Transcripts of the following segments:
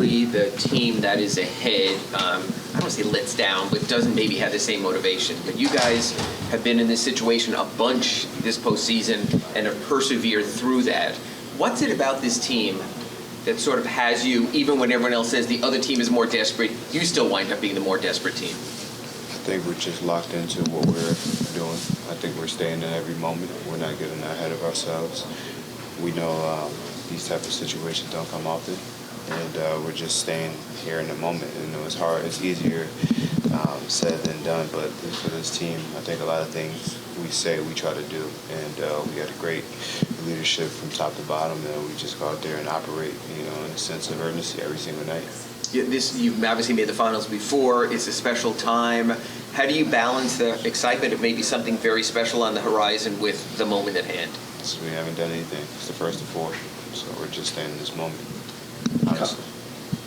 obviously the team that is ahead, I don't want to say lets down, but doesn't maybe have the same motivation. But you guys have been in this situation a bunch this postseason and have persevered through that. What's it about this team that sort of has you, even when everyone else says the other team is more desperate, you still wind up being the more desperate team? I think we're just locked into what we're doing. I think we're staying in every moment. We're not getting ahead of ourselves. We know these type of situations don't come often, and we're just staying here in the moment. And it's hard. It's easier said than done, but for this team, I think a lot of things we say we try to do, and we got a great leadership from top to bottom, and we just go out there and operate, in a sense of urgency every single night. You've obviously made the finals before. It's a special time. How do you balance the excitement of maybe something very special on the horizon with the moment at hand? So we haven't done anything. It's the first of four, so we're just staying in this moment, honestly.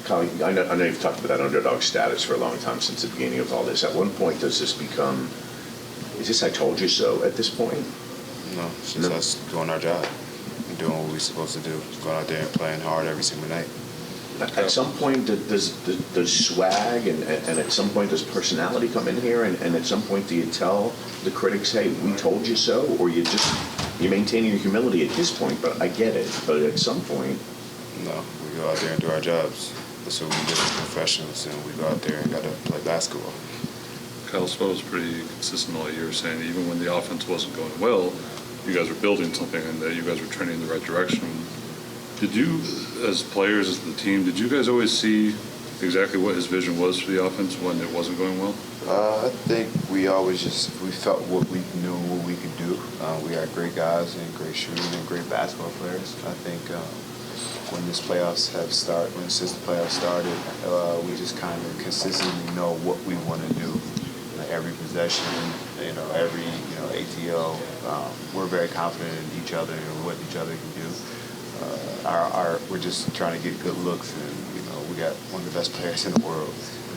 Kyle, I know you've talked about that underdog status for a long time, since the beginning of all this. At one point, does this become, is this I told you so at this point? No, it's just us doing our job and doing what we're supposed to do. Just going out there and playing hard every single night. At some point, does swag and at some point does personality come in here, and at some point do you tell the critics, hey, we told you so, or you maintain your humility at this point? But I get it, but at some point. No, we go out there and do our jobs. That's what we do as professionals, and we go out there and got to play basketball. Kyle Spo was pretty consistent all year, saying even when the offense wasn't going well, you guys were building something and that you guys were trending in the right direction. Did you, as players, as the team, did you guys always see exactly what his vision was for the offense when it wasn't going well? I think we always we felt what we knew what we could do. We got great guys and great shooting and great basketball players. I think since the playoffs started, we just kind of consistently know what we want to do. Every possession, every ATO, we're very confident in each other and what each other can do. We're just trying to get good looks, and we got one of the best players in the world.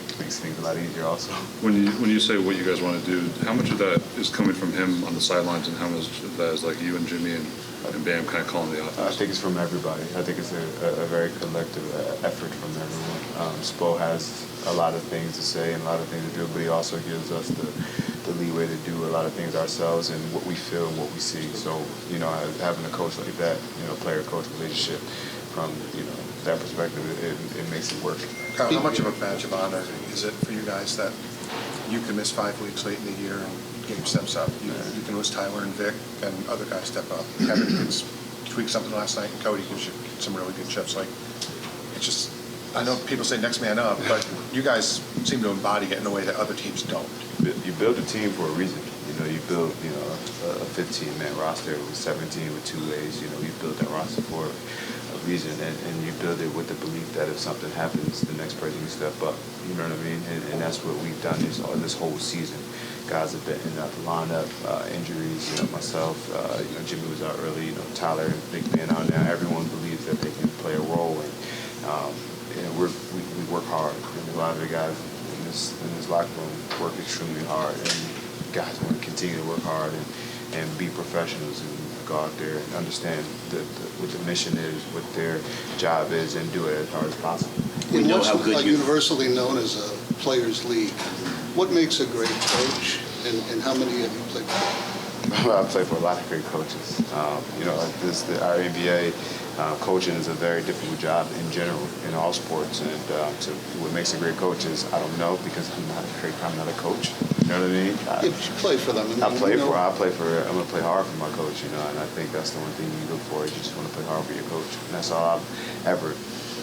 It makes things a lot easier also. When you say what you guys want to do, how much of that is coming from him on the sidelines, and how much of that is like you and Jimmy and Bam kind of calling the offense? I think it's from everybody. I think it's a very collective effort from everyone. Spo has a lot of things to say and a lot of things to do, but he also gives us the leeway to do a lot of things ourselves and what we feel and what we see. So, having a coach like that, player-coach relationship, from that perspective, it makes it work. Kyle, how much of a badge of honor is it for you guys that you can miss 5 weeks late in the year and game steps up? You can lose Tyler and Vic, and other guys step up. Kevin can tweak something last night, and Cody can shoot some really good chips. It's just, I know people say next man up, but you guys seem to embody it in a way that other teams don't. You build a team for a reason. You build, a 15-man roster with 17 with 2 ways. You build that roster for a reason, and you build it with the belief that if something happens, the next person can step up. You know what I mean? And that's what we've done this whole season. Guys have been in the lineup, injuries. Myself, Jimmy was out early. Tyler and Vic being out now. Everyone believes that they can play a role, and we work hard. And a lot of the guys in this locker room work extremely hard, and guys want to continue to work hard and be professionals and go out there and understand what the mission is, what their job is, and do it as hard as possible. We know how good universally known as a players' league. What makes a great coach, and how many have you played for? Well, I've played for a lot of great coaches. Our NBA coaching is a very difficult job in general in all sports, and what makes a great coach is I don't know, because I'm not a coach. You know what I mean? You play for them. I'm going to play hard for my coach, and I think that's the one thing you look for. You just want to play hard for your coach, and that's all I've ever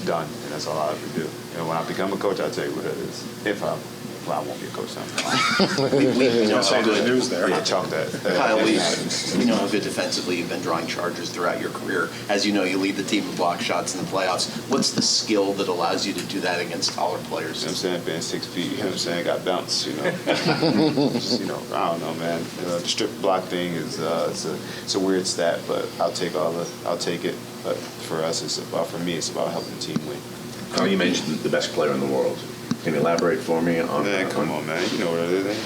done, and that's all I'll ever do. When I become a coach, I'll tell you what it is. I won't be a coach sometime. we know how good news there. Yeah, chalk that. Kyle, we know how good defensively you've been drawing charges throughout your career. As you know, you lead the team in block shots in the playoffs. What's the skill that allows you to do that against taller players? You know what I'm saying? Being 6 feet, you know what I'm saying? Got bounce, Just, I don't know, man. The strip block thing is it's a weird stat, but I'll take it. But for us, for me, it's about helping the team win. Kyle, you mentioned the best player in the world. Can you elaborate for me on that? Come on, man. You know what it is.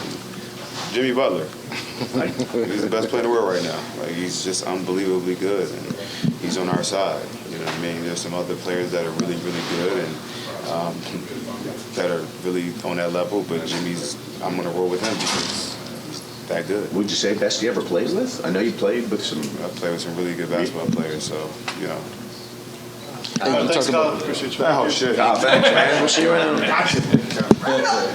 Jimmy Butler. He's the best player in the world right now. He's just unbelievably good, and he's on our side. You know what I mean? There's some other players that are really, really good, and that are really on that level. But Jimmy's, I'm going to roll with him because he's that good. Would you say best you ever played with? I know you played with some. I play with some really good basketball players, so, you know. Thanks, Kyle. Appreciate you. Oh, shit. Thanks, man. We'll see you around.